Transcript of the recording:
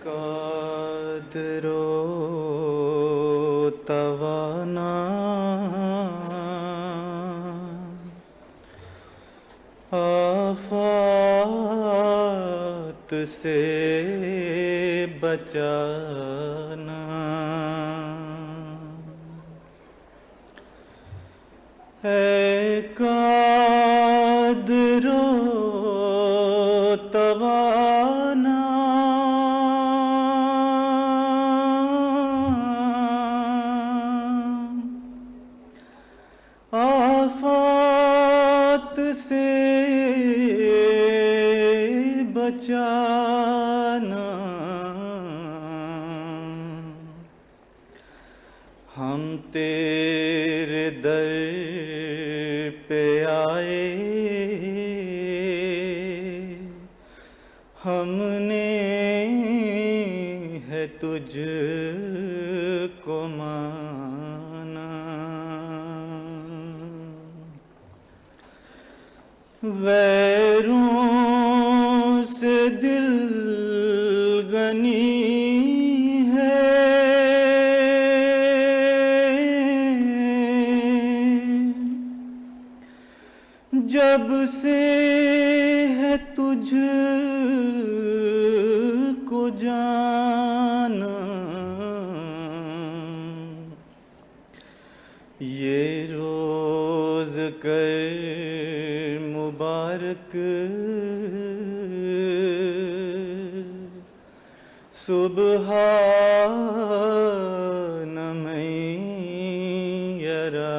कादरो तवाना आफात से बचाना। है कादरो तवाना आफात से बचाना। हम तेरे दर पे आए, हमने है तुझको माना। गैरों से दिल गनी है, जब से है तुझको जाना। ये रोज कर मुबारक, सुबहान मैयरा।